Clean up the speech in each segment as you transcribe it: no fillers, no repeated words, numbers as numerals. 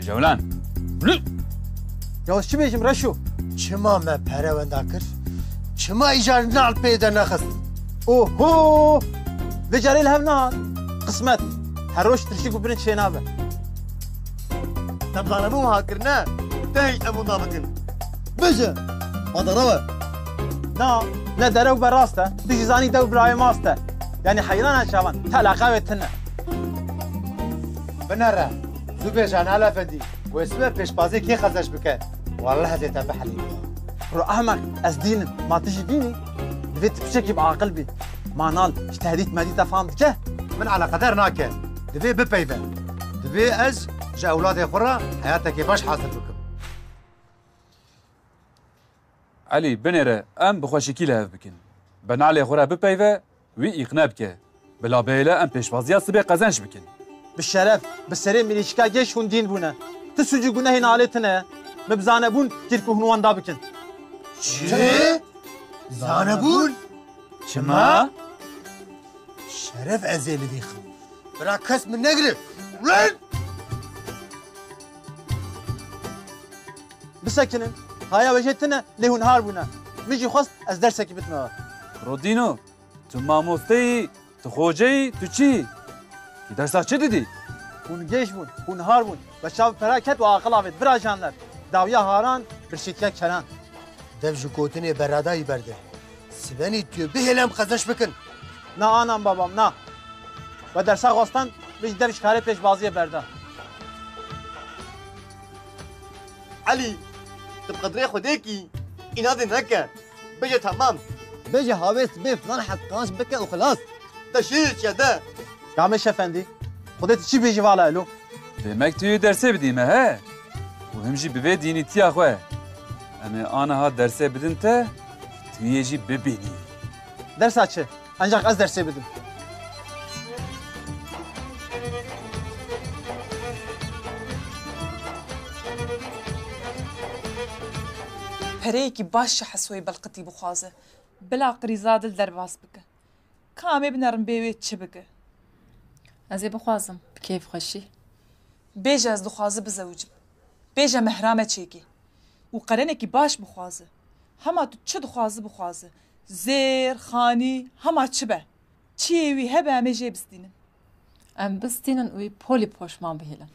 جولان يا وش بيجم رشو چما ما پروندا کر چما ایجار نال پیدا نخست اوه بجاري الهم نهار قسمت هروش ترشيك وبنت شينابه تبغى مو هاكرنا تهي ابو ضابكن بجا هذا روى نا درو براسته تجي زاني دو براي ماسته يعني حيران شابان تلاقى وتنا بنرى زوبيجان على فدي واسمه بيشبازي كي خزش بك والله هذا بحلي رو احمق از دين ما تجي ديني دفيت بشكل بعقل بي ما نال اجتهديت ما دي تفهم كه من على قدر ناكل دفي ببيبه دفي از جا اولادي قرا حياتك كيفاش حاصل بكم علي بنره ام بخوشکی له بکن بنعلی خورا بپیوه وی اقناع بکه بلا بیله ام پیشوازیا سبی قزنش بکن بالشرف بالسرير مليشكا جيش هون دين بونا تسجي قلنا هنا عليتنا مبزانبون كيركو هنوان دابكن چه؟ زانبون؟ چما؟ شرف ازيلي ديخم برا كس من نقرب ولن بسكنن هايا وجهتنا لهون هاربونا ميجي خص از درسك بتنا رودینو تو ماموستی تو خوجی تو چی؟ کی درسا چه دیدی؟ هون جيش بون هون هاربون بشاف فراكت وعقل عبد برا جانلر داويا هاران برشيتيا كران دفجو كوتني براداي برده سبني تيو بهلم خزش بكن نا anam babam نا و درسا خواستن بيش درش كاره پیش بازی برده علي تبقى دري خديكي إنادي نكا بيجي تمام بيجي هاويس بيه فلان حقاش بكى وخلاص تشيش يا ده يا مش افندي خودت چی بیجی والا الو demek tüyü derse bidime he? Bu hemji bive dini tiya xwe. Eme ana ha derse bidin te tüyeci bibini. ders açı ancak az derse bidim پرەیەکی باش حەسۆی بەڵقەتی بخوازە بلا قریزادل دەرباس بکە کامێ بنەڕم بێوێت چ بکە ئەزێ بخوازم بکەیف خۆشی بێژە ئەس دخوازە بزەوجم بێژە مەحرامە چێکی و قەرەنێکی باش بخوازە هەما تو چ دخوازە بخوازە زێر خانی هەما چ بە چیێوی هەبە ئەمێ ژێ بستینن ئەم بستینن وی پۆلی پۆشمان بهێلن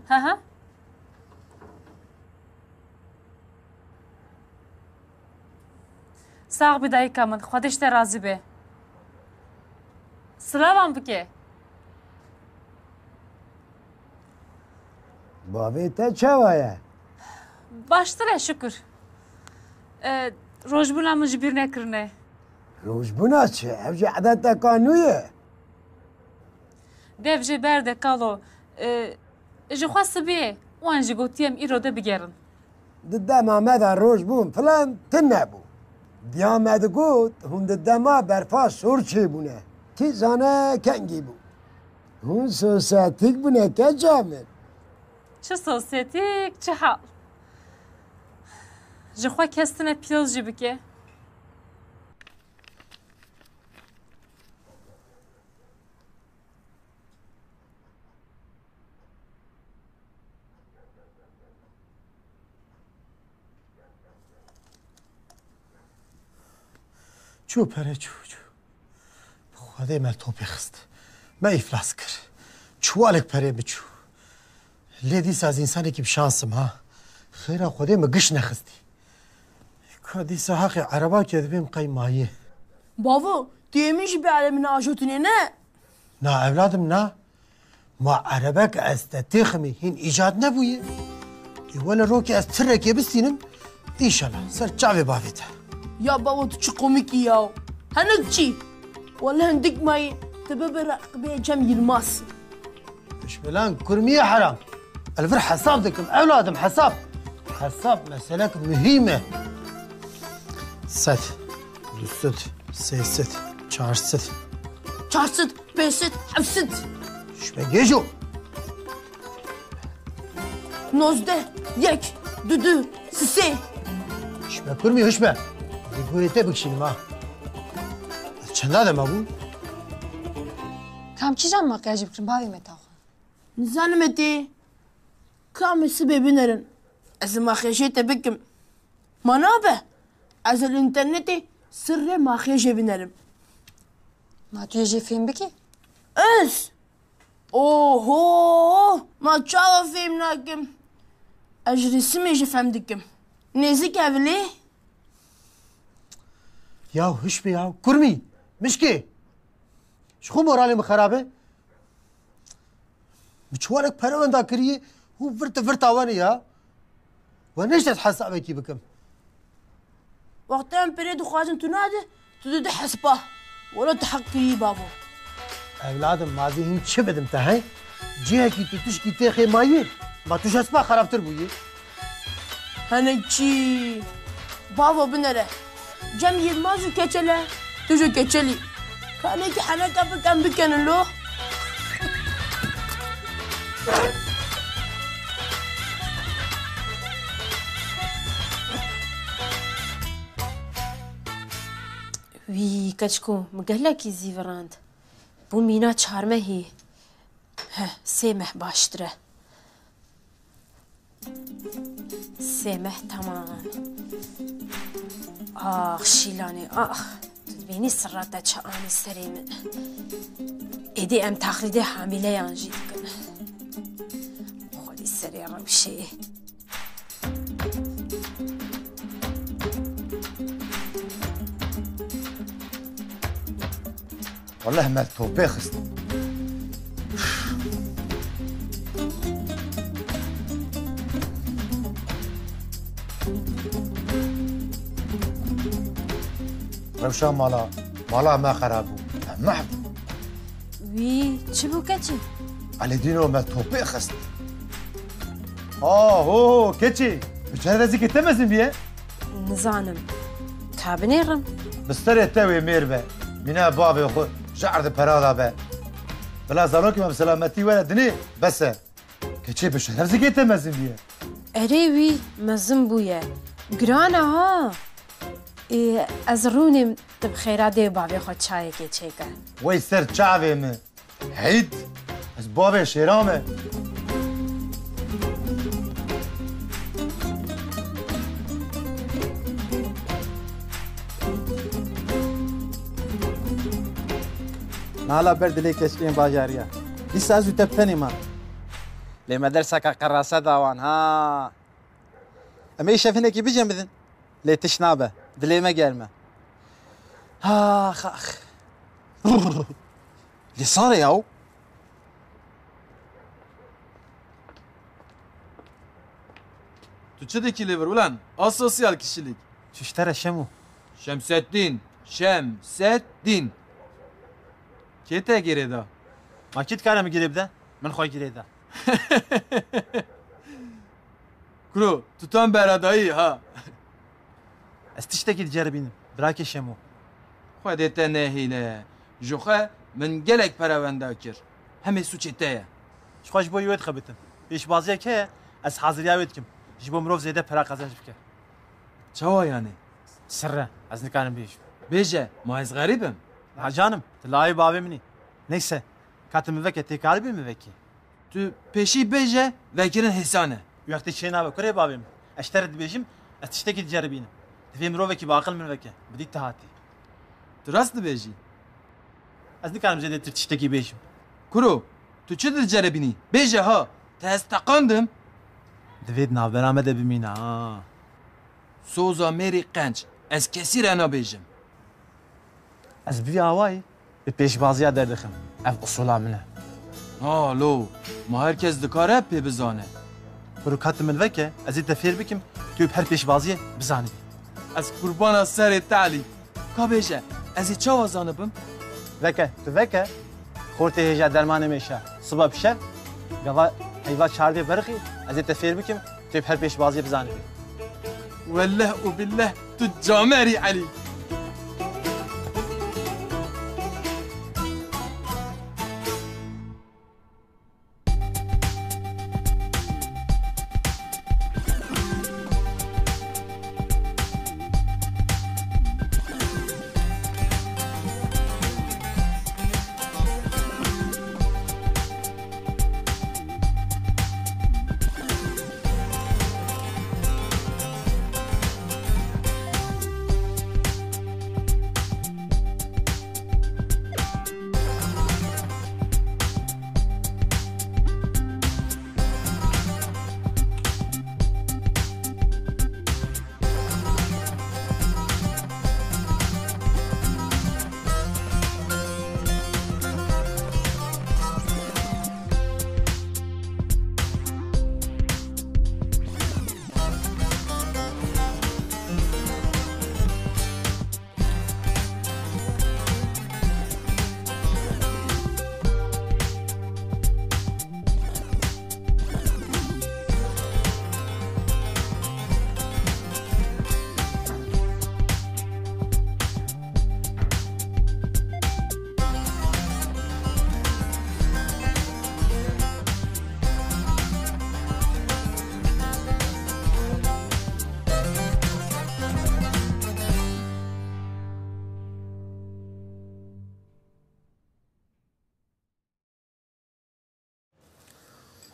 ها ساغ بدایکا من خودش ته راضی به سلام بکه بابي تا چاوایا baştır şükür روجبونا مجبر نکرنه روجبونا چه اوجه عدد قانویه dev jê berde kalo ji xwe sibê wan jî gotiyem îro de bigerin di dema me de roj bûn filan tin nebû diya me digot hûn di dema berfa sor çêbûne tî zane kengî bû hûn sosyetik bûne keca min çi sosyetik çi hal ji xwe kestine pîroz jî bike چو پره چو خواده مل توپی خست ما افلاس کر چوالک پره بچو لیدیس از انسانی که بشانسم ها خیره خواده ما گش نخستی کادیس حق عربا که دبیم قیمایه بابا دیمیش به علم ناجوتنی نه نه اولادم نه ما عربك استتخمي هين ايجاد نبويه ولا روكي استرك بستينم ان شاء الله سر جعبي بافيته يا بابا تشي كوميكي يا هنكشي ولا هندك ماي تببر بيه جم يلماس مش بلان كرمية حرام الفر حساب دكم اولادم حساب مسألة مهمة ست دوست سيست چارست چارست بيست حفست شبه نوزده یک دو سه شبه كرمي هشبه بقولي تبكشين ما چنده دم ابو کام کی جان مکیاج بکرم باوی متاخ نزانم تی کام سبب بنرن از مخیشی تبکم منابه از الانترنتی سر مخیشی بنرم ما توی جی فیلم بکی از اوه ما چاو فیلم نکم اجرسی میشه فهم دکم نزدیک اولی یا هش بی یا کرمی مشکی شخو مورالی خرابه مشوارك پروندا کریه هو فرت آوانی یا و نشت حسابه کی بکم وقتا هم پرید خوازن تو ناده تو ده حسبه ولا تحققي بابو اولادم ماضی هین چه بدم تهی جیه کی تو تشکی تخی مایه ما توش اسبا خرابتر بویه هنچی بابا بنره جم يلمازو كتله تجو كتلي كانك حنك بكم بكن له وی کچکو مگهلا کی زیوراند بو مینا چهارمه هی سیمه باشتره سیمه تمام آخ شیلانی آخ تدبینی سراتا چه آنی سری من ایدی ام تخریده حامیله یانجی دکنه خودی سری روشه والله ما توبه خست روشا مالا ما خرابو محبو وی چی بو کچی؟ علي دينو ما توبه خست هو كتشي بجهر ذيك تمزن بيه نزانم كابنيرم بستر التوي ميربه منا بابي خو جعر برادا به بلا زالوك ما بسلامتي ولا دني بس كتشي بجهر ذيك تمزن بيه اري وي مزن بويا گرانا ها از رونم تب خیراده بابی خود چای که چیکه وی سر چاوی من هید از بابی شیرامه نالا بردلی کشکین باجاریا لیسا از تبتنی ما لما درسك قراسة داوان ها اما يشافينك بيجن بذن لي تشنابه دلي ما قالمه اخ اللي صار ياو تو چه دکی لیور ulan? Asosyal kişilik. تشترى شمو Şemseddin. Şemseddin. Kete gereda. ما كنت كلام قريب ده من خوي قريب ده Kuro, tutan beradayı ha. استشتكي تجربين براكي شمو خودت نهیله. جوخه من گلک پرونده کر. همه سوچته. شخوش بو يود خبتن ايش بازيه كه از حاضر يودكم جيبو مروف زيده برا قزنج بك چوا yani? سره از نكانم بيش Beje, ma ez garibim. ها جانم تلاقي بابي مني نيسه كاتم مفكي تيكالي بي مفكي Tu peşi beje vekirin hesane. وقت شي نابا كوري بابي اشترد بيجم استشتكي تجربين تفي مروفكي باقل من فكي بديك تهاتي Tu rast beji. از نكانم زيده تشتكي بيجم Kuro, tu çedir cerebini? Beje ha. Testakandım. دفيد نابرامه ده بمينا ها Soza meri qenç. Ez kesir ana bejim. از بي هواي بيش بازيا دردخم اف اصولا منه Ha lo. Ma herkes dikare pe bizane. برو كاتم من فكي ازيد تفير بكم تو بهر بيش بازيه بزاني Ez kurbana ser tali. Ka beje. Ez çava zanibim. فكه تو فكه خورتي هجا درمان ميشا صبح بشر قضا هيفا شاردي برقي ازيد تفير بكم تو بهر بيش بازيه بزاني Vallah u billah tu cameri Ali.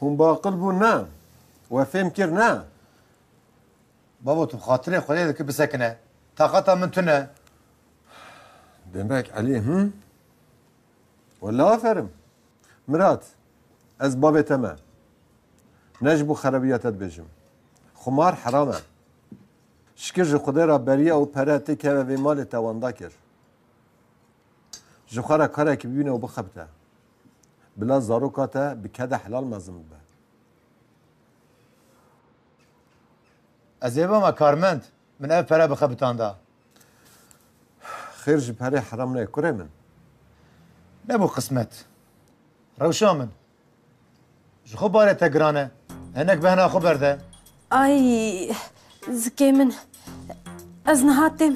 هم باقل بو نا وفهم كرنا بابا تو خاطري خدي ذيك بسكنه طاقتها من تنا دمك عليه ولا افرم مرات از باب تمام نجبو خرابيات بجم خمار حرامه شکر جو خدا را بریا و پراتی که و مال توانده کر جو خارا کاره که ببینه و بخبته بلا زاروکاته بکده حلال مزم به از ایبا ما کارمند من اف پره بخبتان دا خیر جی پره حرام نه کره من نبو قسمت روشا من جو خو باره تگرانه هنک بهنا خو برده ay zikê min ez nihatêm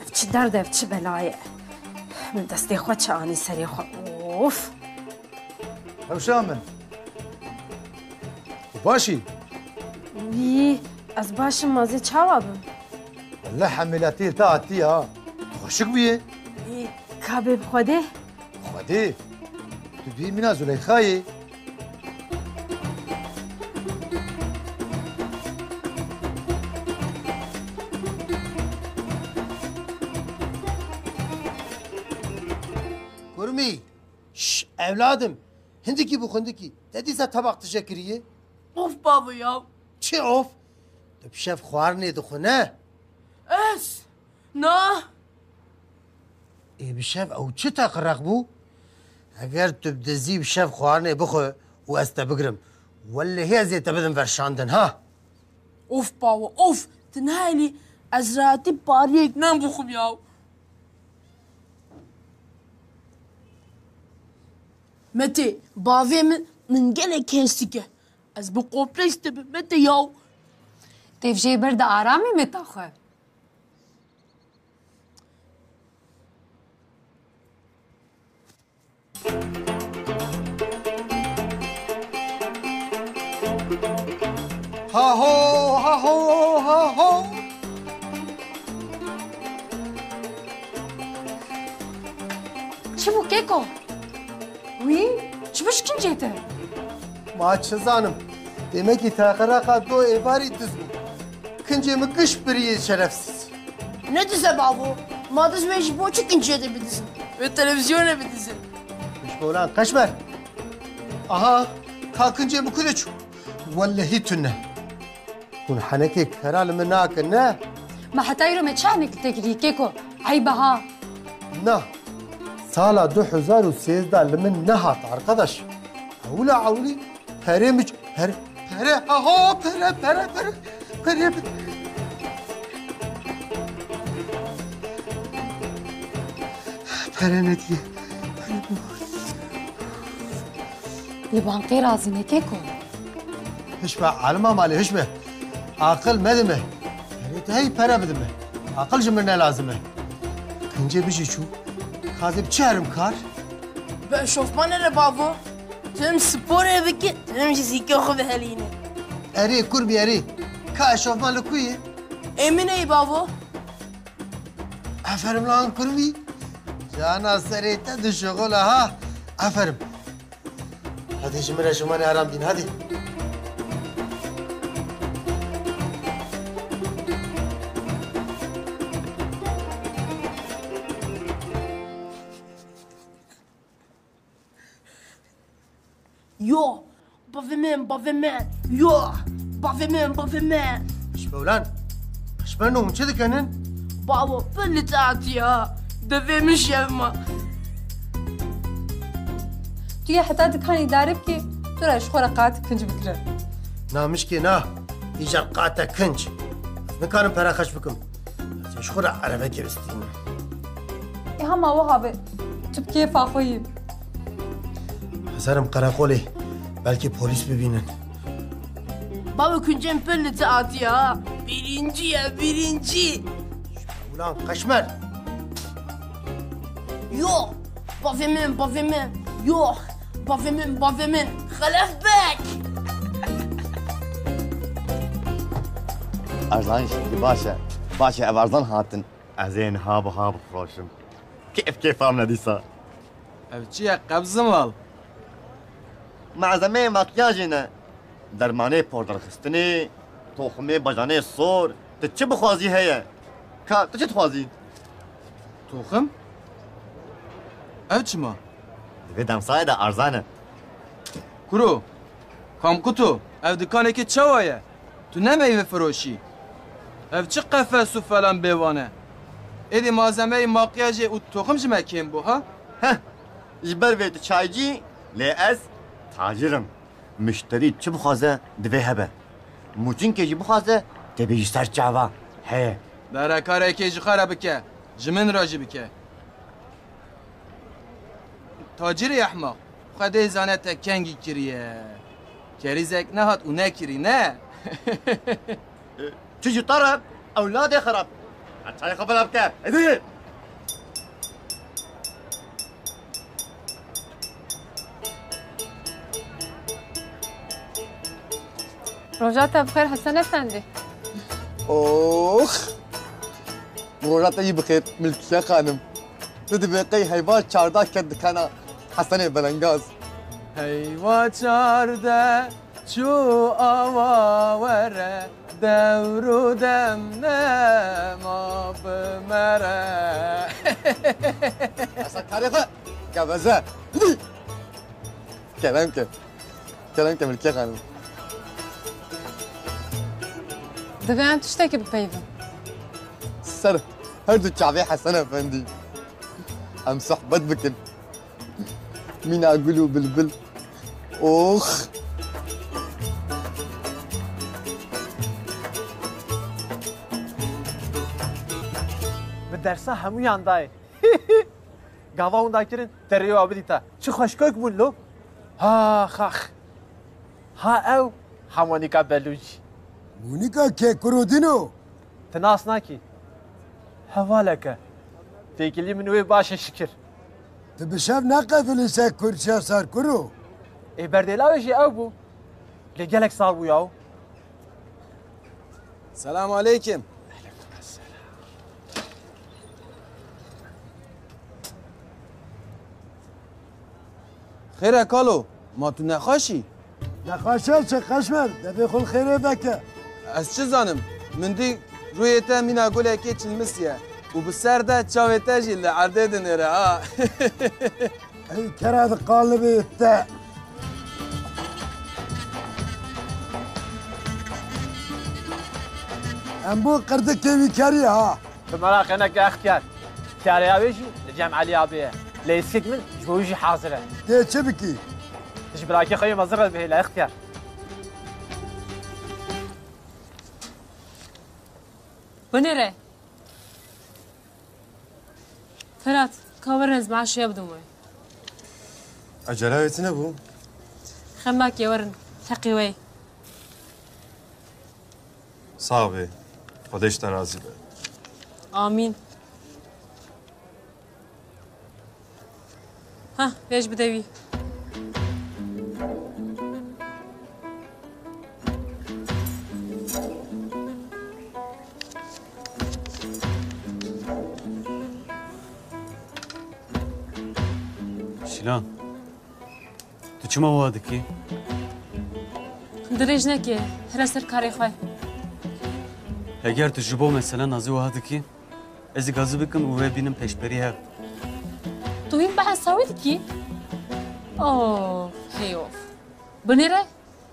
ev çi derd ev çi belaye min destê xwe çi anî serê xwe of روشا من باشی wî ez başim mazê çawa bim والله حملاتي تا عتي ها خوشك بيه kabê bi xwedê خدي تبي منا زليخاي كرمي شش evladım hindiki bu hindiki dediyse tabak teşekkürüye Of baba ya. çi of depşef xwarnê dixune Es. Na. ê bi şev ew çi te qiraq bû eger tu bi dizî bi şev xwarinê bixwe û ez te bigirim wellehî ez ê te bidim verşandin ha Of baba of. Tinayli ez rahatî pariyek nem buxum ya. Mete bavê min gelek hestike. Ez bi kompleks dibim Mete ya. Tev jê ber de aramê me ta xwe. ha ho ha ho ha ho Çi bû keko? Wî çi bişkincê te? ma çi zanim demekî te qiraqa do êvarî diz bû kincê min kış biriye şerefsiz Ne dise babo? Madız ve ji bo çi kincê de bidizin. Ve televizyona bidizin. Müşkolan kaşmer aha kalkıncê min ku de çû wellehî tune hûn henekê kera li min nakin ne Ma hetayro me çanek tekirî keko. Eybe ha. Na sala 2013 li min nehat arkadaş Hewla awlî perê mi pere aha pere pere ne diye Li bankê razî ne keko? هشبه علما مالي هشبه عاقل مدمه ريت هي para بدمه عاقل جمرنا لازمه كنجي بيجي شو كاذب çarım kar Ve şofman nere babo? Tüm spor evdeki tüm jizike xwe vehelîne. اري كربي اري ka şofman لكوي Emine babo. aferin lan kurbi cana serete de şoğla ha aferin hadi jimre şumane aram din hadi Yo, bavemen. Yo, bavemen. شبولان شبانو من كذا كانن Babo, belli taati ya. Devemiş yevma. Tu yê heta dikanê darê bikî, tu re ji xwe re qat kinc bikire. نا مشكي نا يجر قاتا كنج نكان براخش بكم شخورا عربة كبستين E hema wiha be. Tu bi kêfa xwe yî. هزارم قراقولي بلكي بوليس ببينن Baba küncem belli taati ya. Birinci ya, birinci. Ulan kaşmer Yo, bavemen. Yo, bavemen. Halef bek. ارزان شدی باشه باشه او ارزان هاتن از این ها بفروشم كيف عم نديسا اوچی قبض مال معزمه مكياجنا درمانه پودر خستنی تخمه بجانه سور تو چه بخوازی هيا کا تو چه تخوازی توخم اوچ ما بدم سایده ارزانه کرو کام کتو او دکانه که چوایه تو نمیوه فروشی او چه قفص و فلان بیوانه ایدی مازمه ماقیاج او توخم جمع کم بو ها جبر ویت چایجی لی تاجرم مشتری چه بخوازه دوی هبه موچین که جی بخوازه تبیجی سر چاوا هی داره کاره که جی خاره بکه جمن راجی بکه تاجری احمق خده زانه تا کنگی کریه کریزک نهات و نکری نه چجی طرب اولاد خراب حتی خبر بکه ایدی روجات بخير حسن افندي اوخ روجات بخير ملك يا خانم تدبقي هيبات چاردا كد كان حسن بلنگاز هيوا چارده چو آوا وره دورو دم نما بمره اصلا كاريخه كبزه كلامك ملك يا خانم دبي عم تشتكي ببيبه سر هردو چاوي حسن افندي ام صحبت بكن مين اقولو بلبل اوخ بالدرسة همو يانداي قاوا وندا كرن تريو عبديتا شو خشكوك بولو ها خخ ها او هامونيكا بلوجي مونيكا كي كرودينو تناس ناكي حوالك تيكلي من وي باشا شكر تبشاف ناقف لسا كرشا صار كرو اي بردلاوشي او بو لقالك صار وياو السلام عليكم خير يا كالو ما تو نخاشي نخاشل چه خشمر دبي خل خيره بك از چه زانم من دي رويتا مينا قولها كي تلمسيا وبالسر ده تشاويتا جي اللي عرديد نرى اي كراد قالبي التاء امبو قردك كيفي كاري ها بمراق انا كاختيار كاري اويجي لجامعة علي ابيه ليسكت من جوجي حاضره دي تشبكي تجبراكي خيو مزرعه به لا اختيار بنره فرات كاورنز مع شو يبدو موي عجلة نبو خماك يا ورن حقي وي صعبة خديش ترازي بقى آمين ها ليش بدوي شیلان تو چما واده کی؟ دريج نكي هرا سر كاري خوي اگر تو جبو مثلا نازی واده کی از گازو بکم و ببینم پیشبری هر تو وين بعد سويتكي اوه هيوف بنيره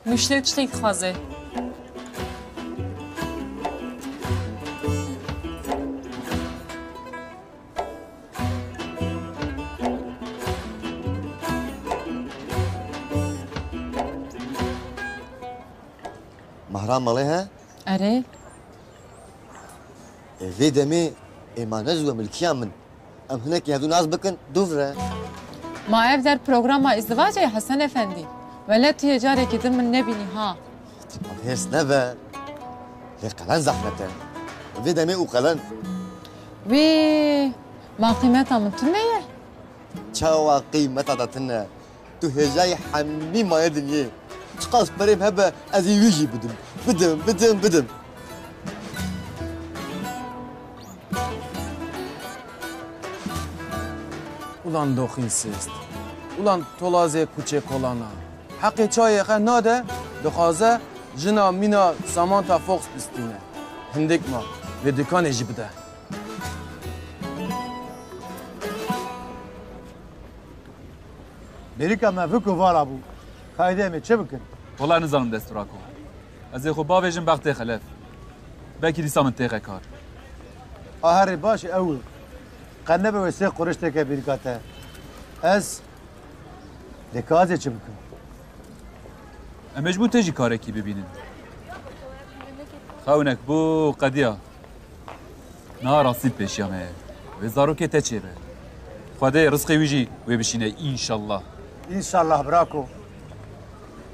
مشتري تشتيك خوازه مهران عليها اره في دمي ما نزوه ملكيا من ام هناك يهدو ناس بكن دوفره ما افدر برنامج ازدواج يا حسن افندي ولا تي جاري كده من نبيني ها هيس نبا هي قلن زحمته في دمي وقلن وي ما قيمتها من تنية تشاوا قيمتها داتنا تو هجاي حمي ما يدنيه تقاس بريم هبا ازي ويجي بدم Ulan doxin sist. Ulan tolaze kuçe kolana. Hakkı çayı xe nade, dixwaze jina mina Samantha Fox bistine. Hindik ma ve dükkanı jî bide. Berika me viko vala bû. Kaydê me çi bikin? Vallahi nizanim destûra ku. Ez ê xwe bavêjim bextê xelef. Belkî dîsa min têxe kar. Aherê baş ew ê. Qet nebe wê sê qureş teke berika te. Ez lê kazê çi bikim? Em mecbûr tê jî karekî bibînin. Xewnek bû qediya. Niha rastî pêşiya me ye. Wê zarokê te çêbe. Xwedê rizqê wî jî wê bişîne înşallah. İnşallah brako.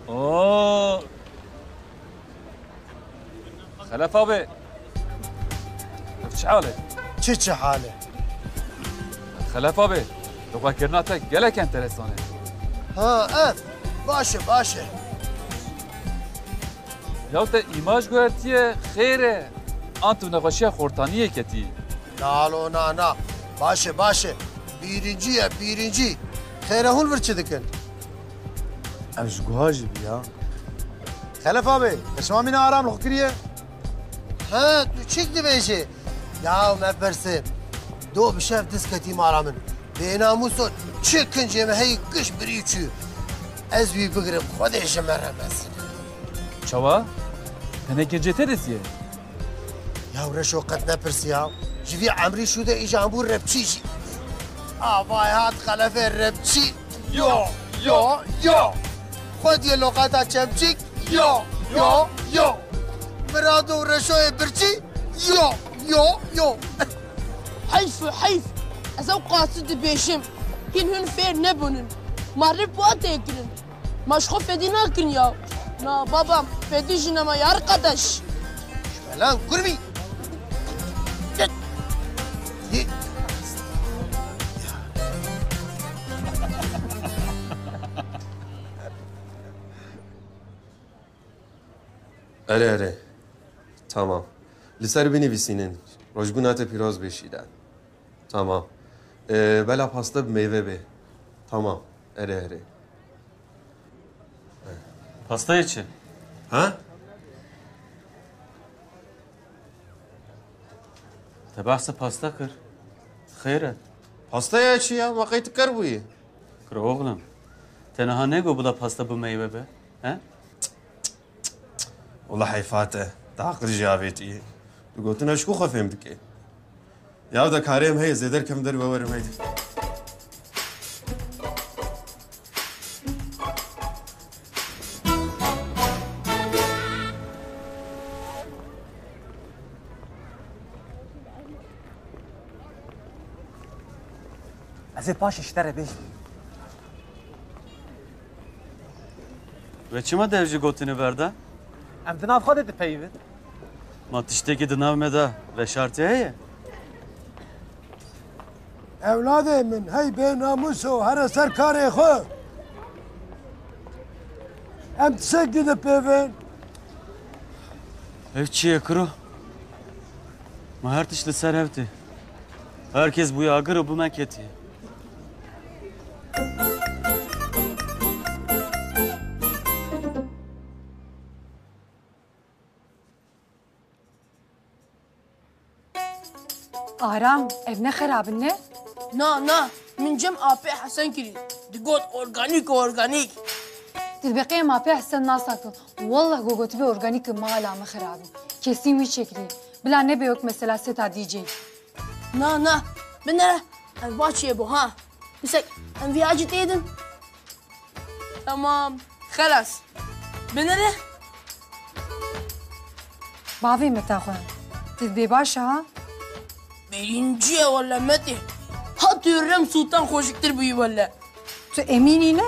Oo. Xelef abi. Çi halê? Çi halê? Xelef abi. Dixwekirina te gelek enteresan e. Ha ev. Baş e. Ya te îmaj guhertiye xêr e. An tu nexweşiya xortaniyê ketî. Nalo na. Baş e. Birinci. Xêre hûn vir çi dikin? Ev ji guha jî bî ya. Xelef abi, eşma mîna aram li kiriye? Ha, tu çik dibêjî? Ya me bersim. Do bi şev diz ketî mala min. Bênamuso çi kincê me heyî kış birî çû. Ez wî bigirim, Xwedê ji me remezin. Çawa? Tenekê te disiye? Ya reşo qet nepirsi ya. Ji vî emrî şû de îjan bû repçî jî. Avay hat xelefê repçî. Yo. Xwedî loqata çemçîk. Yo. Mirado û reşoyê birçî. Yo. حيف ez ew qasî dibêjim hîn hûn fêr nebûnin marî wa têkirin maşxwe fedî nakin ya na babam fedî jî nema ya arkadaş Lan kurbi. Ere. Tamam. Li ser binivîsînin. Rojbûna te pîroz bêşîde. Tamam. Bela pasta bi meyve bê. Tamam. Ere. Pastayê çi? Ha? Te behsa pasta kir. Xêr e. Pastaya çi ya? Waqê tu ker bûyî. Kir oğlum. Te niha nêgo bila pasta bi meyve be. He? Ola heyfate. Taqir jî avêtî. Tu gotin eşkû xwe fêm dike. Ya da karê em heye zêder kem derve werim heydi. Ez ê paş iştere bêj. Ve çima dev jî gotinê berda? Em di nav xwe de dipeyivin. Ma tiştekî di nav me da veşartiye heye? Evladê min hey bênamus û here ser karê xwe. Em tisek dide pêvên. Ev çi ye kiro? Ma her tiş li ser ev tê. Herkes bu yagir û bu me ketiye. Aram, ev ne xerabin ne? Na min cem apê Hesen kirî digot organik Dilbeqê mapê Hesen nasakin. Wallah gogotibê organik mala me xerabin. Kesî wî çekirî. Bila nebe yok mesela seta DJ. Na binere ev baçiye bu ha bisek em viyacı têdin tamam xelas binere Bavê me te xwe. Dilbê baş ha? Birinciye valla Mete. Hat Hürrem Sultan hoşiktir bu valla. Tu eminî ne?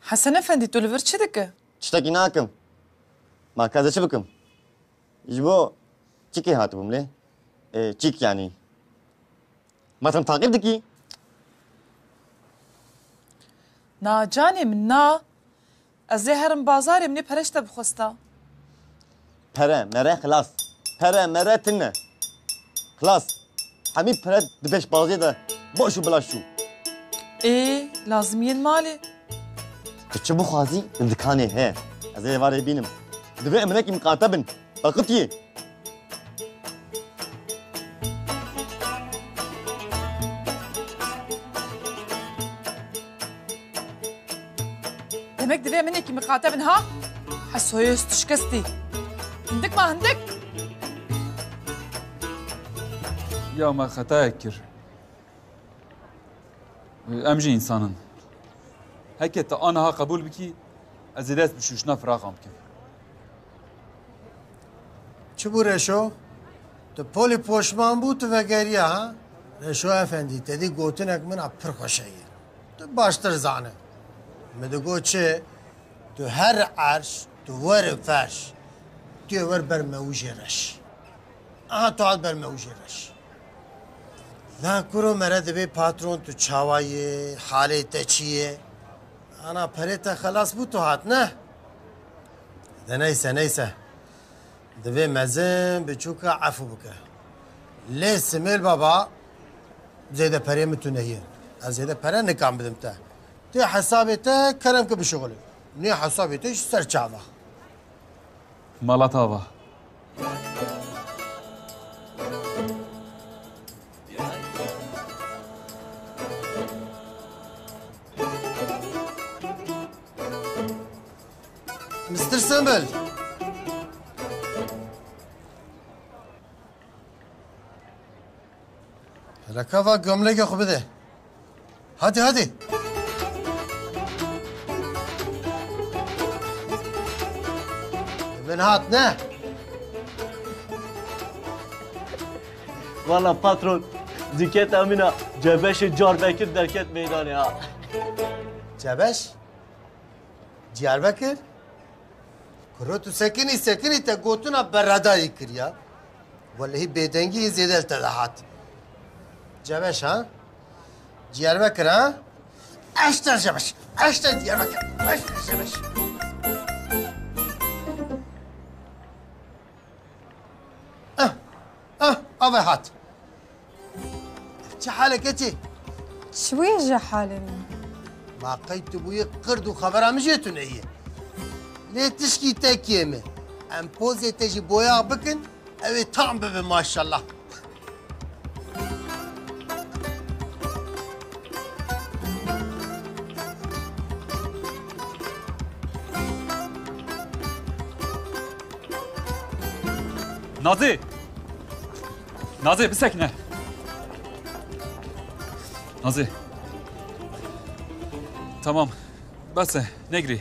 Hasan Efendi tu li vir çi dike? Tiştekî nakim. Merkezê çi bikim? Ji bo çikê hatibûm lê. Çîk yanî. Ma tim taqîb dikî? نا canê min na ez ê herim bazarê min ê pereş te bixwesta Pere mere xlas. Pere mere tine. Xlas. Hemî pere di beşbaziyê de baş û bilaş çû. Lazimiyên malê Tu çi bixwazî li dikanê he. Ez ê varê bînim. Divê eminekî miqatebin. Baqitiye. demek divê minekî miqatebin ha hesoyê tu şikestî hindik ma hindik Ya me xetayek kir. Em jî insanın. Heke te anaha qebûl bikî ez ê dest bi şûşna firaxan bikim. چی بو رشو؟ تو پولی پوشمان بود تو وگریه ها؟ رشو افندی تدی گوتنک من اپر خوشهیه تو باشتر زانه مدگو چه؟ تو هر عرش تو ور فرش تو ور بر موجه رش آها تو عاد بر موجه رش لا کرو مرد بی پاترون تو چاوایه حالی تچیه انا پریتا خلاص بود تو هات نه ده نیسه دوی مزن بچوکا عفو بکه لی سمیل بابا زیده پریه متونهیه از زیده پریه نکام بدم تا تی حسابی تا کرم که بشغله نی حسابی تاش سر چاوا Malat hava. Mr. Simbel. رکاوا gömlek خوب بده hadi ben hat ne Valla patron ziket amina cebeşi Diyarbakır derket meydanı ha. Cebeş? Diyarbakır? Kuru tu sekini te gotuna beradayı kır ya. Vallahi bedengi zedel tedahat. Cebeş ha? Diyarbakır ha? Eşter Cebeş. Eşter Diyarbakır. Eşter Cebeş. اه هات شو حالك انت؟ شوية جا حالي ما قيت بوي قرد وخبرها مجيتون هي ليه تشكي تاكيمه ام بوزي تجي بويا بكن اوي طعم ببن ما شاء الله Nazi! Nazi bir sekine. Nazi. Tamam. Bası negri.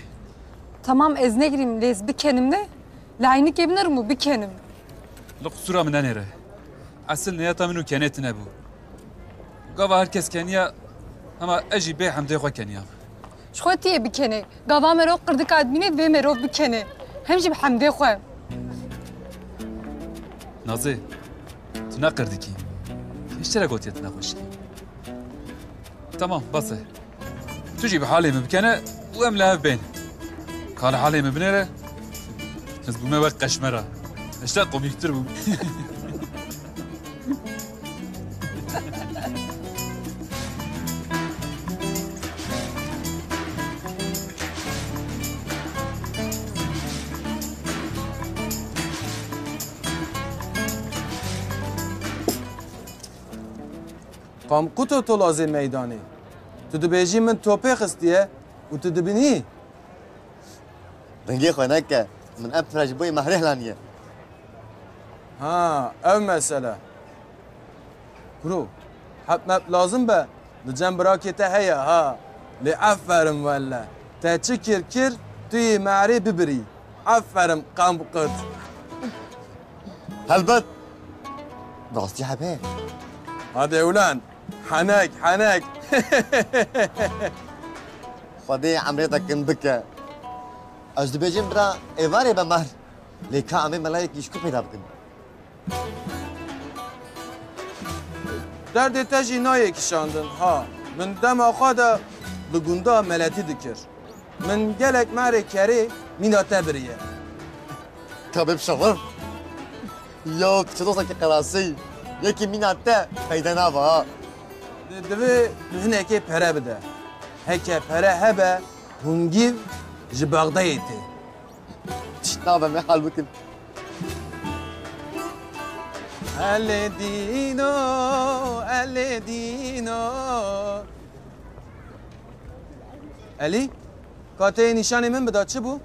Tamam ez ne gireyim lez bir kenimde. Laynik eviner mu bir kenim. Lok sura mı nere? Asıl niyata minu kenetine bu. Gava herkes Kenya ama eji bey hamde kwa Kenya. Şotiye bir kene. Gava mero qırdık admine ve mero bir kene. Hemci hamde kwa. Nazi. Tu ne kırdı ki? İşte gotiyet ne hoş ki. Tamam bası. Tuji bir halimi bikene u emla ben. Kal halimi binere. Kız bu mevak kaşmera. İşte komiktir bu. قام قطو تو لازم میدانی تو دبیجی من توپه خستیه و تو دبینی رنگی خواه نکه من افرج بوی مهره لانیه ها او مسئله کرو حتما لازم به لجن براکی تا هیا ها لی افرم ولا تا چی کر توی معری ببری افرم قام قط هلبت راستی حبه هذا اولان حنك خدي عمريتك بكى أجدبيجين برا إيفاري بمهر ليكا عمي ملايك يشكو بيدا بكن درد تجي نایه کشاندن ها من دم آخا bi gunda meletî dikir. Min gelek marê kerê mîna te biriye. Kabib şavır. Yok, çılosaki karası. Yeki minatte peyda nava. Divê hinekê pere bide. Heke pere hebe hungiv ji Bexdayê tê. Nava me hal bikin. Elê dîno, elê dîno. Elî, kateyê nîşanê min bida çi bû?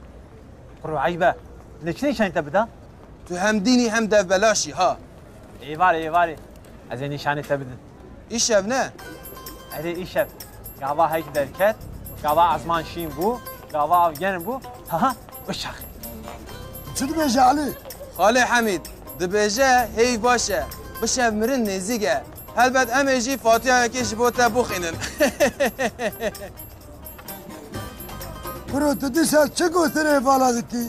Kuru ayıbe. Ne çi nişanê te bida? Tu hem dînî hem devbelaşî ha. Êvarê. Ez ê nişanê te bidin. İşev ne? Erê îşev. Gava heyk derket, gava ezman şîn bû, gava av gerin bû. Ha, bişaxê. Çi dibêje Elî? Xalê Hemîd, dibêje heyv baş e. Bişev mirin nêzik e. Helbet em ê jî fatihayekê ji bo te bixînin. Kuru tu dîsa çi gotinê vala dikî?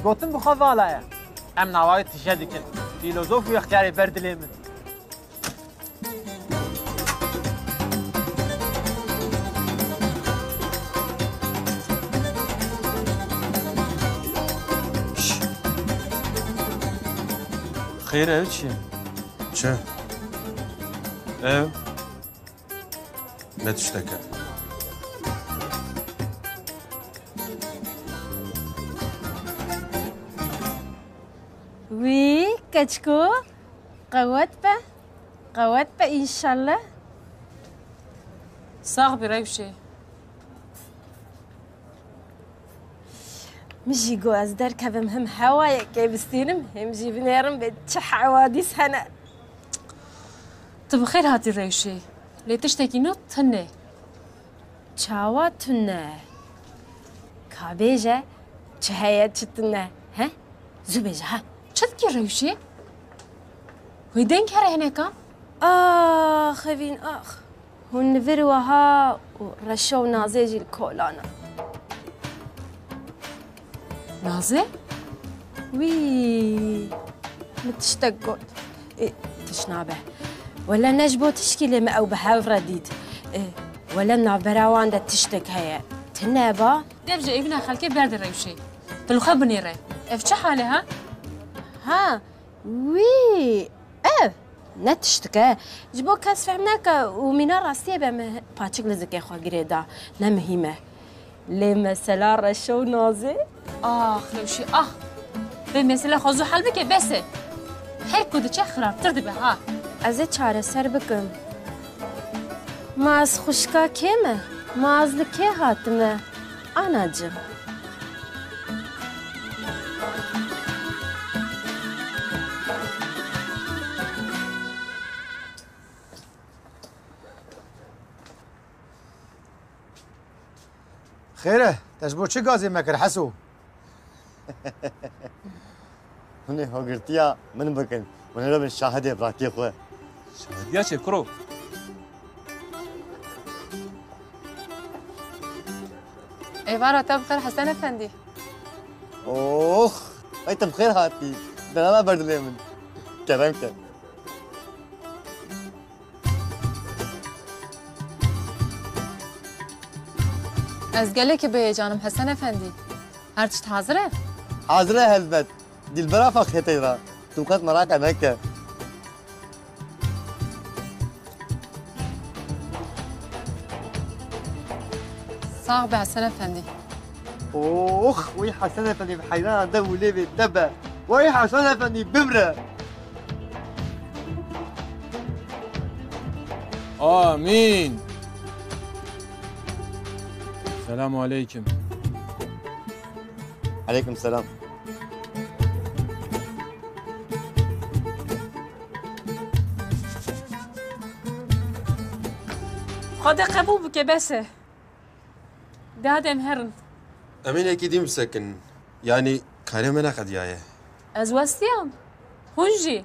Gotin bixwe vala ye. Em navayê tişe dikin. Fîlozof û ixtiyarê ber dilê min. Xeyr ev çi? Çi? Ev? Ne tişteke? وی کچکو قوت به انشالله ساغ bir rewşê. مجي جو از دركبم هم هوايا كيبستينم هم جي بنيرم بتش حوادث هنا Tu bi xêr hatî rewşê. Lê tiştekî nû tune. çawa tune kabêje çi heye çi tune he zûbêje ha Çi dikî rewşê? Wê deng here hineka? xevîn hûn nivîr wiha û reşe û nazê jî li kolana Nazê? wî min tiştek got tiş nabe wela ne ji bo tişkî lê me ew bi hev re dît wela navbera de tiştek heye tune ba Dev ji evîna xelkê berde rewşê. Dilxwe binêre. Ev çi halê ha? Ha, wî ev ne tiştike ji bo kes fehm neke û mîna rastiyê be me paçik li zikê xwe girê da ne mihîm e lê mesela reşe û nazê Rewşê Vê mesele xwe zû hel bike bes e. Her ku diçe xirabtir dibe ha. ez ê çareser bikim maz xuşka kê me maz li kê hatime anacığım خیره تجبو چی گازی مکر حسو Hune hogirtiya min bikin. Hune re bin şahidê bırakî xwe. Şahediya çê kuro. Êvara te bixêr Hesen Efendî. Ay te bixêr hatî. Denama ber dilê min. Kerem ke. Ez gelekî bêhecanım Hesen Efendî. Her tişt hazır e? Hazır e helbet. Dilbera fakhetê ra. Tu qet meraka neke. Sağ be Hesen Efendî. Wî Hesen Efendî bi heyrana de û lê vê te be. Wî Hesen Efendî bimre. Amin. Selamun aleyküm. Aleyküm selam. Xwedê qebûl bike bes e. Dad em herin. Eminekî dîm sekin. Yani karê me neqediyaye. Ez westiyam. Hûn jî.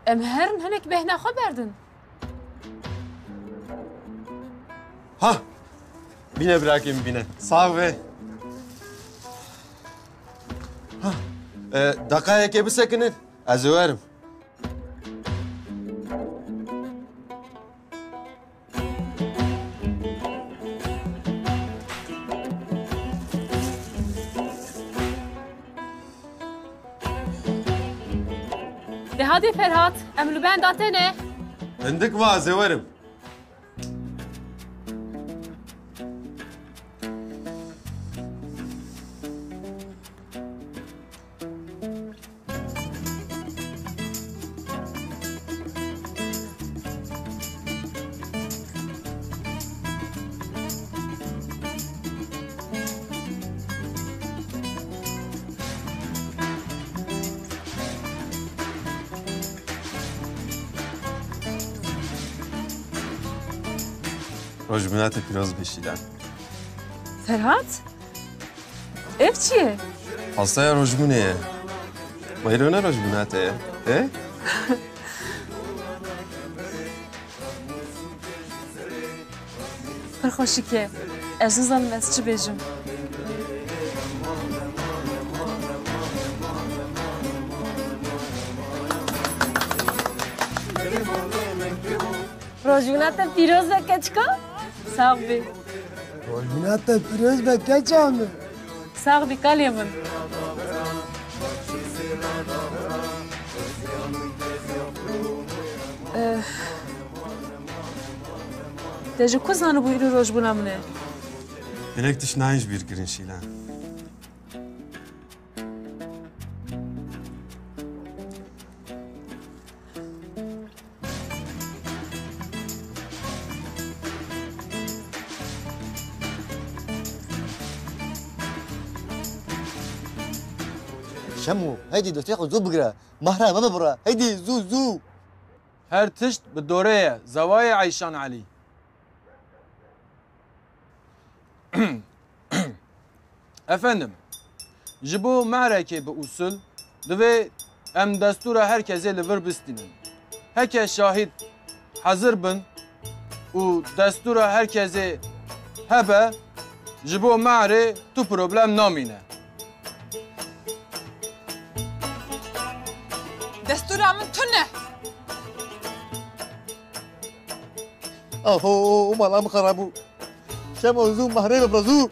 Em herin hinek bêhna xwe berdin. Ha! Bine bırakayım bine. Sağ ve. Ha. Dakikaya bir sekinin. Az överim. هادي فرهات أملو بان داتنه عندك وازه ورم رجمنات پیروز بشیدن فرهات اف چیه؟ حصه رجمونه ویرونه رجمناته اه؟ پرخوشی که از ظالم از چی بجم روزونات پیروز بکچکا؟ ساق بی روزونات پیروز بکچامه ساق بی کالی من دجا کزانو بویرو روش بولامنه Elektrisch nein bir girin şeyler. شمو هيدي دفتيق زو بقرا مهرة ما ببرا هيدي زو هر تشت بالدورية زوايا عيشان علي Efendim, ji bo merekê bi usul divê em destûra herkesê li vir bistînin. Heke şahid hezir bin û destûra herkesê hebe ji bo merê tu problem namîne. Destûra min tune. اهو مالام خرابو شمو زو مهرة ببرزو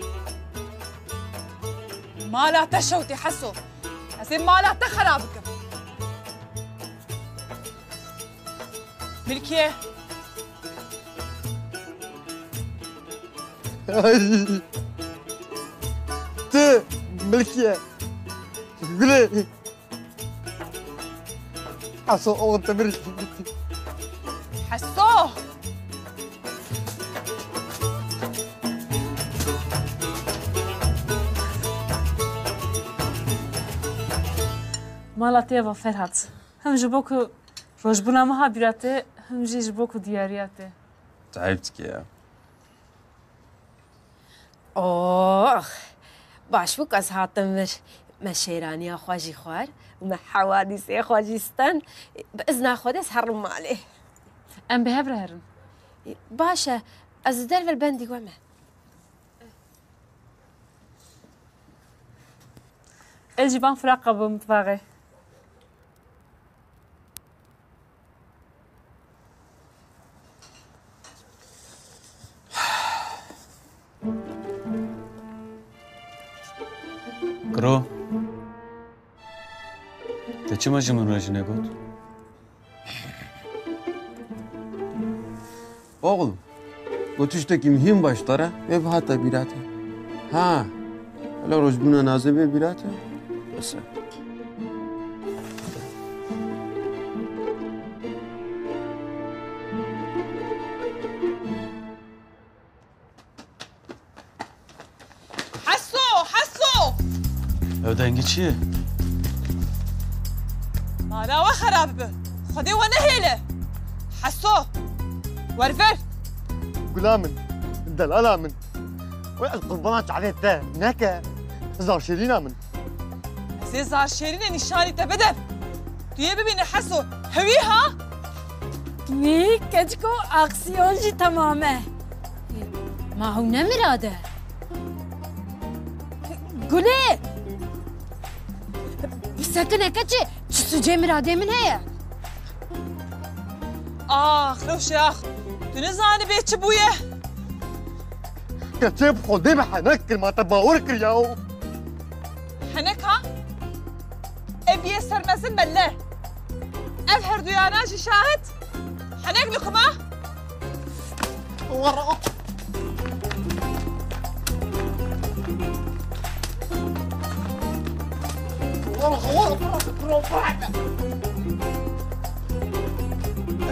مالا تشوتي حسو هسي مالا تخرابك ملكيه تي ملكية قولي حسو أول تمرين حسو مالا تیوا فرهات هم جبو که روشبونا مها بیراته هم جبو که دیاریاته تعبتك يا اوه باش بوك از هاتمر ما شيراني خواجي خوار وما حوادث خواجيستان باذن خودس حرم عليه ام بهبر هرن باشا از درف البندي وما الجبان فراقه بمتفاغي کرو te çi ma ji min re jine got? Oğlum, o tüşteki mühim başlara ve hatta birate. Ha, hala rojbuna naze ve birate. Bas. Evdengi çiye? مالا وخراب به خدي ونهيله حسو ورفر غلامن دلالا من والقربانات عليه تا نكا زار شيرينا من زي زار شيرين نشاني تبدل تويه ببين حسو هويها مي كجكو اكسيون جي تمامه ما هو نمراده قولي ساكنه كجي سوجي مراده من هي روش يا اخ تنزاني بيتش بويه كتب خدي بحنك ما تباورك ياو حنك ها ابي سرمزن بالله أظهر دياناج شاهد حنيك لقمة ورا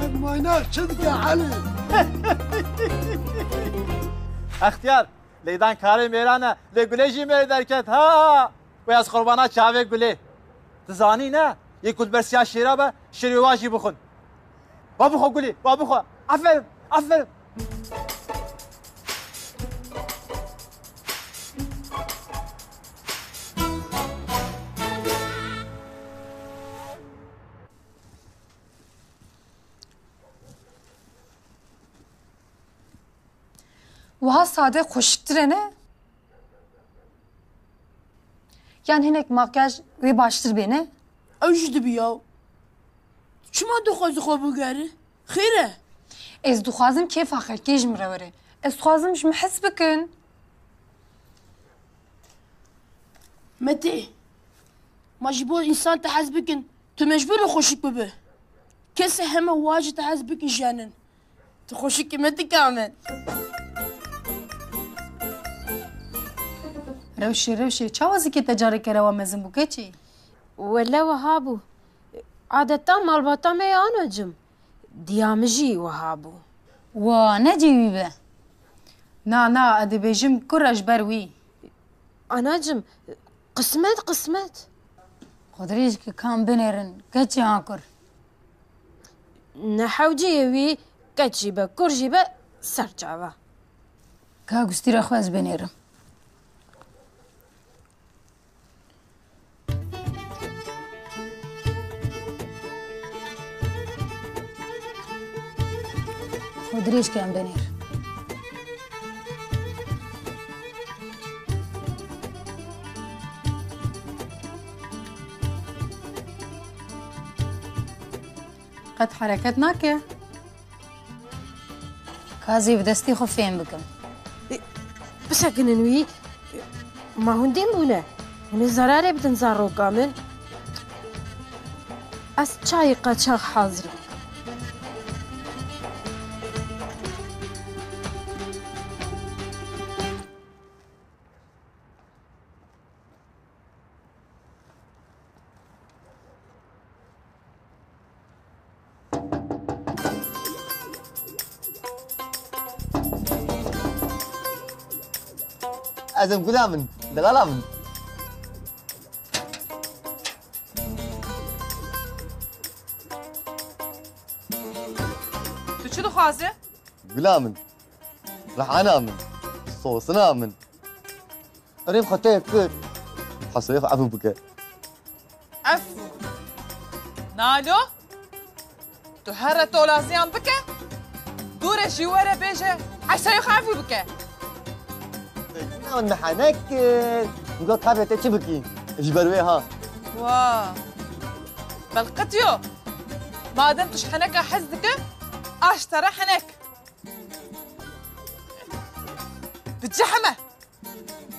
الماينات صدق علي اختیار لیدان کاری میرانه لی گلیجی میری درکت ها و از قربانا چاوه گلی تزانی نه یک گل برسیا شیرا به شیریواجی بخون بابو خو گلی بابو خو افرم افرم وها ساده خوشتره نه؟ Yani hinek makyaj ve baştır beni. Öjde bir ya. Çima duxwazı xwe bigere? Xêr e. Ez dixwazim kêfa xelkê ji min re were. Ez dixwazim ji min hes bikin. Mete. Ma ji bo insan te hez bikin. Tu mecbur û xweşik bibe. Kesê heme wajî te hez bikin jiyanin. Tu xweşikî me dikamin. روشی چاوازی که تجاری کرده و مزن بو که چی؟ ولا وهابو عادتا مالباتا می آنجم دیامجی وهابو و نجیبی به نه ادی بیجم کرش بروی آنجم قسمت خودریش که کام بنیرن که چی ها کر نحوجی وی کچی به کرجی به سر جاوا که گستی را خواست بنیرم خودریش کم بنیر قد حرکت نکه کازی بدستی خو فهم بکم بس اکننوی ما هندیم بونه هنه زراره بدن زارو کامل از چای قاچاق حاضر ازم گلامن دلالامن تو چی دخوازه؟ گلامن رحانامن صوصنامن اريم خطيه كثير حصيخ عفو بك عفو نالو تو هر تولازيان بك دور جواره بيجي عسايخ عفو بك من حنك نقول خافت ايش بكي اجبروي ها واه بالقتيو ما دمتش حنك حزك اشترى حنك بتجحمه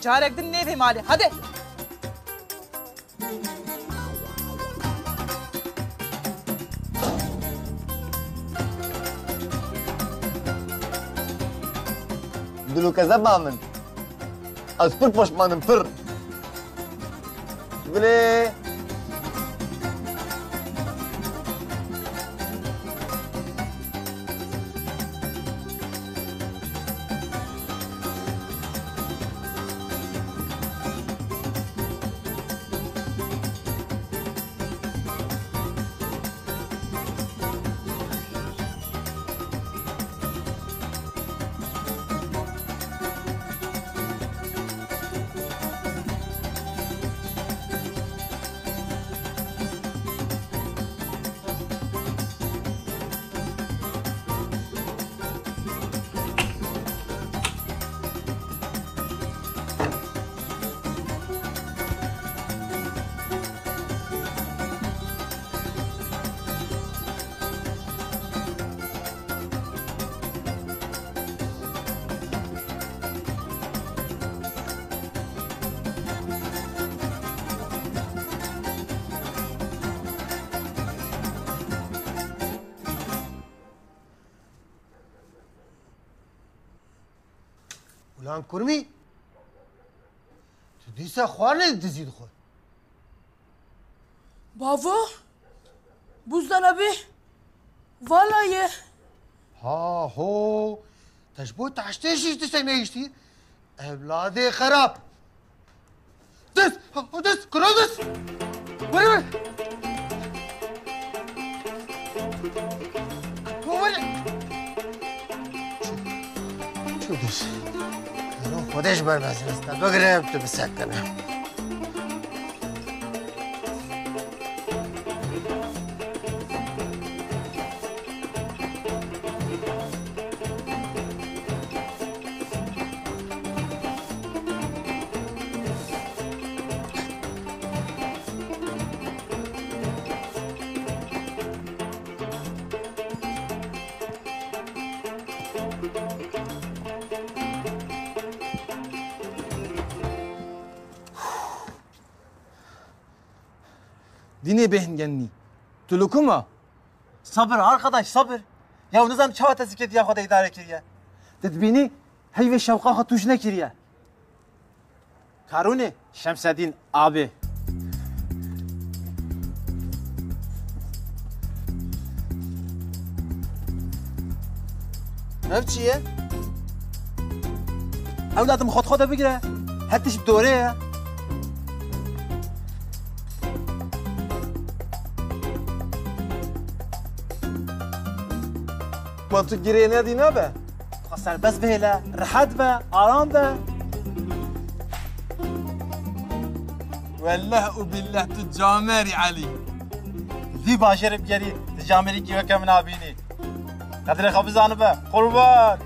جارك دني في مالي هدي دلو كذا بعمل أذكر باش ما ننفر بلي Ulan kurmi. Tu dîsa xwar ne dizî dixwe. Bavo, buzdolabı. Vallahi. Ha ho. Teşbo taşte şişti sen ne içti? Evladı xarab. Dis, dis, kral dis. Ver. Ver. Şu dis. Kral خودش برمزین است. بگرم تو بسکنم. Dine behengenni. Tulukuma. Sabır arkadaş sabır. Ya nizam çava tezkiye ya Xuda idare kiriye. Dedbini heyve şevqa hatuş ne kiriye. Karuni Şemseddin abi. Evçiye? Evladım xod bigire. Hatta دوره ya. ما تو گیره ندینا به خسر بس بهلا راحت به آرام به والله وبالله تو جامري علي ذي باشر بگری جامری کی وکم نابینی قدر خبزانه به قربان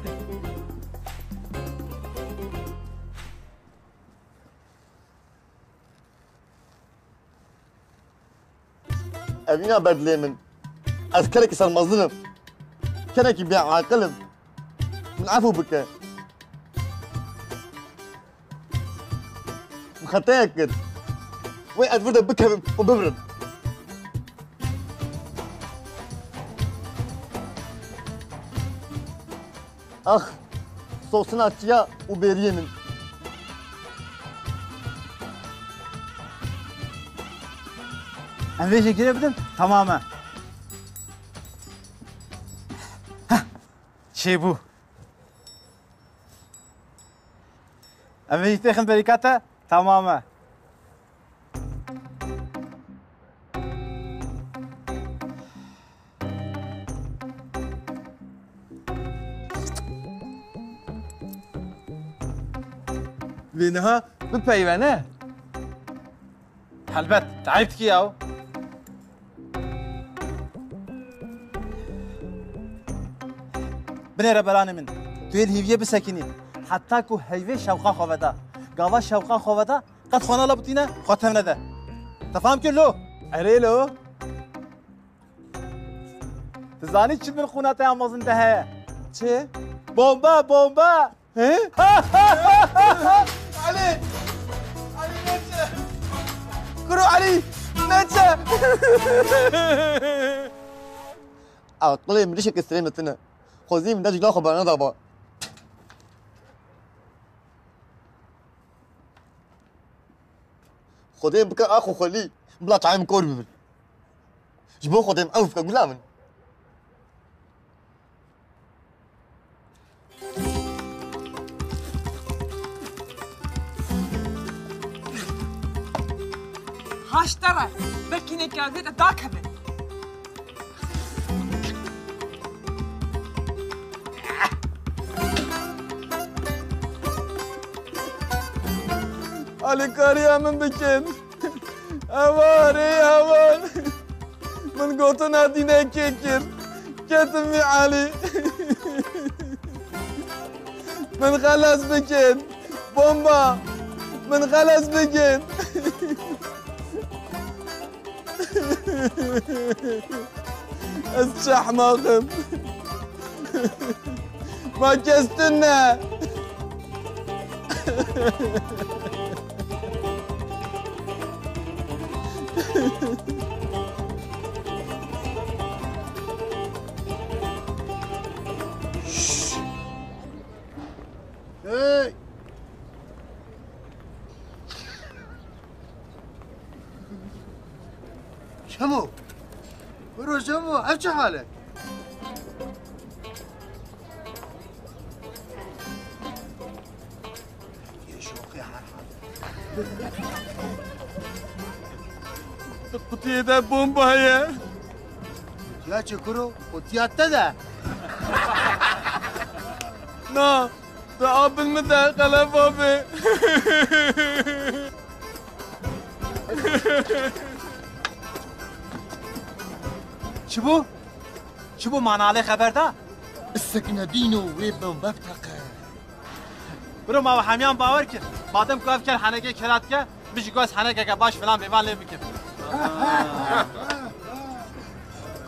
أبينا بدلي من أذكرك صار مظلم كانك يبيع عاقلم من عفو بك مخطيك وين أدفرد بك وببرد أخ صوصنا تيا وبيرينن Enveşe girebildim tamamen. Şey bu. Enveşe tekın berikata tamamen. بينها ببيوانه حلبت تعبت كي ياو بنيرة بلاني من تويل هيفيه بسكيني حتى كو هيفي شوقا خوفدا قاوا شوقا خوفدا قد خونا لابطينا خاتم نده تفهم كله اريلو تزاني چی من خونات امازن ده چه بومبا بومبا علي علي نجا كرو علي نجا عقلي مديش كسرين متنا خوزي من دجلا خبرنا دابا خدين بك اخو خلي بلا طعم كورب جبو خدين اوف كقول من هاش ترى بكيني كاغيت داك هبه علي كاريا من بكين أماري أمان من قوتنا دينا كيكر كتمي علي من خلاص بكين بومبا من خلاص بكين الشح ماخذ ما كستنا Hey! شمو برو شمو اف چه حالك؟ يا شوقي قطية ده بومبا هي يا شكرو وتياتا ده نا ده قابل مدى قلب بابي شبو؟ شبو معنا عليه خبر ده؟ السكنة دينو ويبن بفتقه برو ما حمیان باور کن بعدم کاف کر حنگه کرات که بيجي گوز حنگه که باش فلان بیوان لی بکن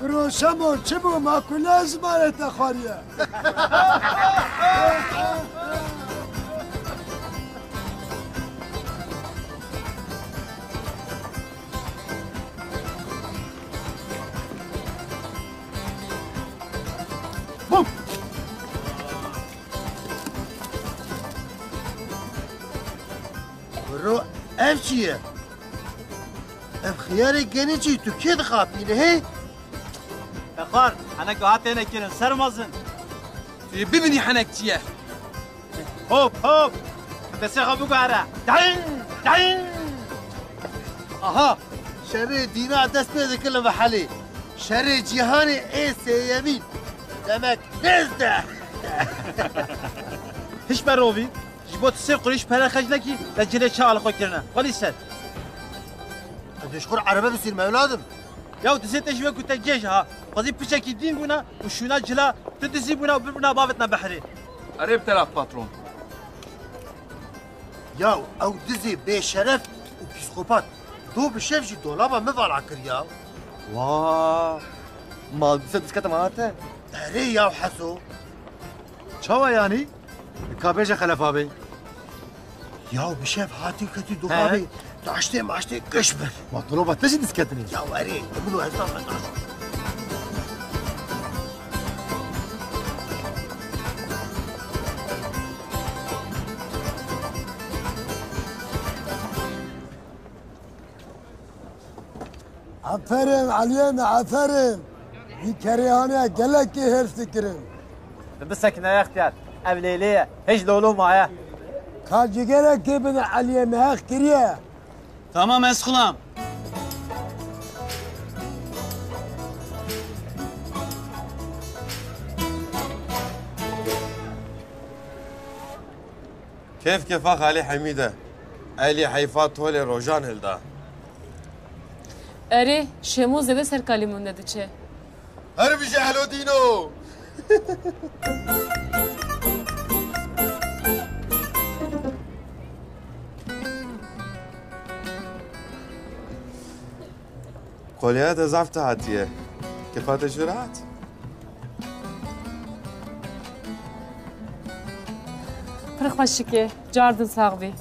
برو شمو چبو ما كلها زمانة خارية برو اف چیه؟ اف خياري گنی چی تو کی دخابینه هی؟ بخار حنگه هات اینه کنن سرمازن توی ببینی حنک چیه هوب بس خبو گاره داین آها شر دینا دست بده کل محلی شر جهان ایس یمین دمک نزده هیچ بروی جبوت سر قریش پر خجله کی لجله چال خو کرنا ولی سر اشكر عربه بصير مولادم يا دزيت شويه كنت جيشها قضي بشكل دين بنا وشونا جلا تدزي بنا وبنا بابتنا بحري قريب تلف باترون ياو او دزي بشرف وبسكوبات دو بشفجي دولابا مفعل عكريا واه ما دزت سكت معناتها هري ياو حسو شو يعني كابيجا خلف ابي ياو بشاف هاتي كتي دولابي داشتي ماشتي قشبر مطلوبة تجي تسكتني يا وري ابنو هزام عفرن علينا عفرن في كريهانة قالك هير فكرن بسكنا يا اختيار أبليلية هيش لولو معايا قال جيجرك ابن علي مهاخ كريه Tamam Eskulam. كيف كيفاك علي حميدة؟ علي حيفات هولي روجان هلدا اره شمو زده سر کالیمون داده چه هرب جهلو دينو قوليات زعفت عاتية كيفات الجرعات؟ پرخ باشی که جاردن ساقبی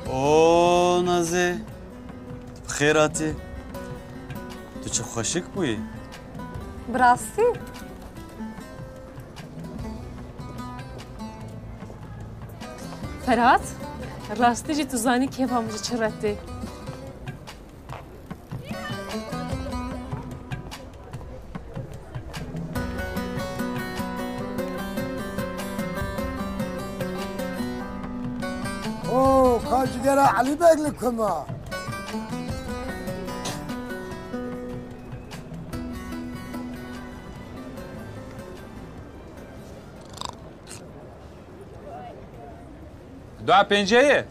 او نازه خیراتی تو چه خوشک بویی؟ براستی فرات راستی جی تو زانی که همونجا چه رده اوه قال جيجرا علي بقلكما دعاء بنجاية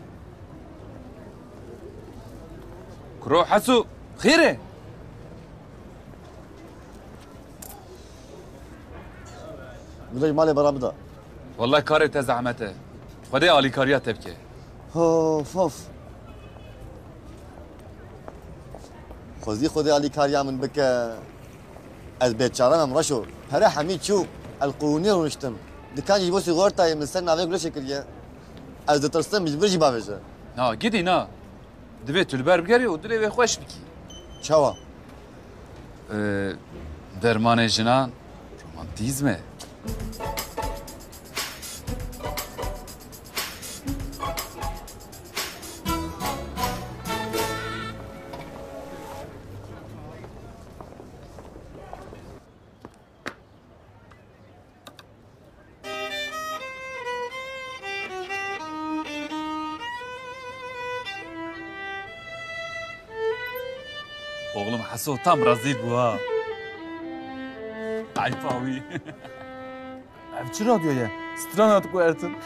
كرو حسو خيره قولي مالي برابطة والله كاري تزعمته خدي علي كاريات تبكي هوف خذي علي كاريا من بك از بيت شارم رشو هرا حميد شو القوني ونشتم دكان يبوسي غورتا من سنة عليك ولا شكريا از دترستم مجبرجي بابجا نا جدي نا دبي تلبر بقري ودلي خوش بكي شوا Derman jinan romantizme. Oğlum Haso tam razı bu ha. Ayıp abi. Evçi radyoya. Stran atık o Ertin.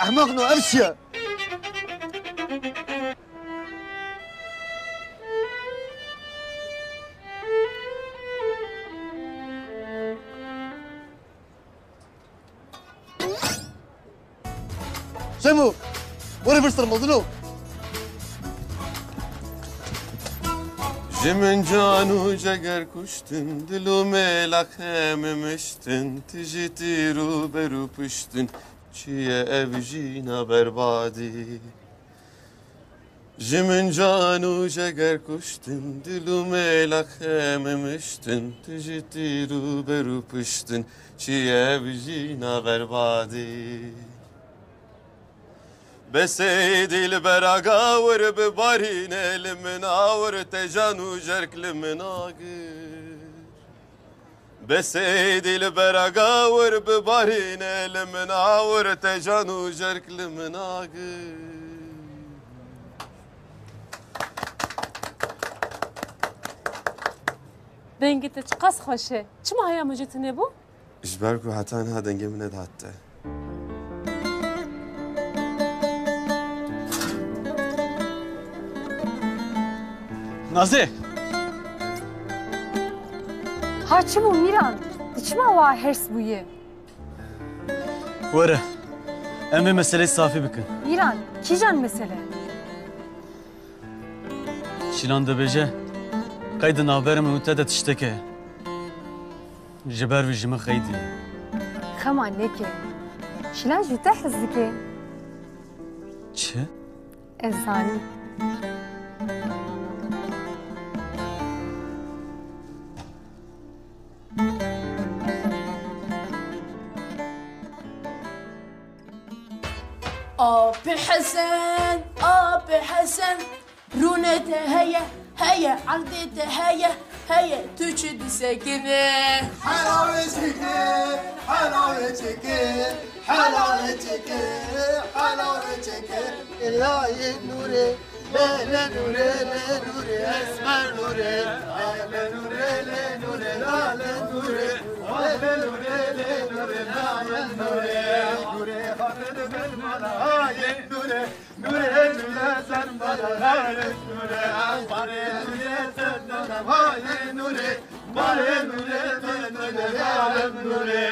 احمقنا امشي شمو وين برسل مظلوم Jimin canu ceger kuştun, dilu melak hememiştin, tijiti ruberu püştün, çiye evjina berbadi. Jimin canu ceger kuştun, dilu melak hememiştin, tijiti ruberu püştün, çiye evjina berbadi. بسيد البراغاور ببارين المناور تجانو جرك المناقر بسيد البراغاور ببارين المناور تجانو جرك المناقر دنگی تچقاس خوشه چه ماهی مجتنه بو؟ إجباركو حتى أنا دنجي من حتى نازی ها چی بو میران؟ دیچما وا هرس بویه وره امی مسئله صافی بکن میران کی جان mesele? شیلان دبیجه قید نابرم متعدد تشتکه جبر و جمع خیدی خما نکه شیلان جوته حزدکه چه؟ ازانی أبي حسن أبي حسن رونته هيا عقدته هيا تشد سكنة حلاوتك حلاوتك حلاوتك حلاوتك لا نوري لا نوري لا نوري اسمر نوري لا نوري لا نوري لا نوري لا نوري لا نوري لا نوري نوري خاطر بالملا هاي نوري نوري نوري سن بلا نوري عباري نوري سن هاي نوري باري نوري نوري نوري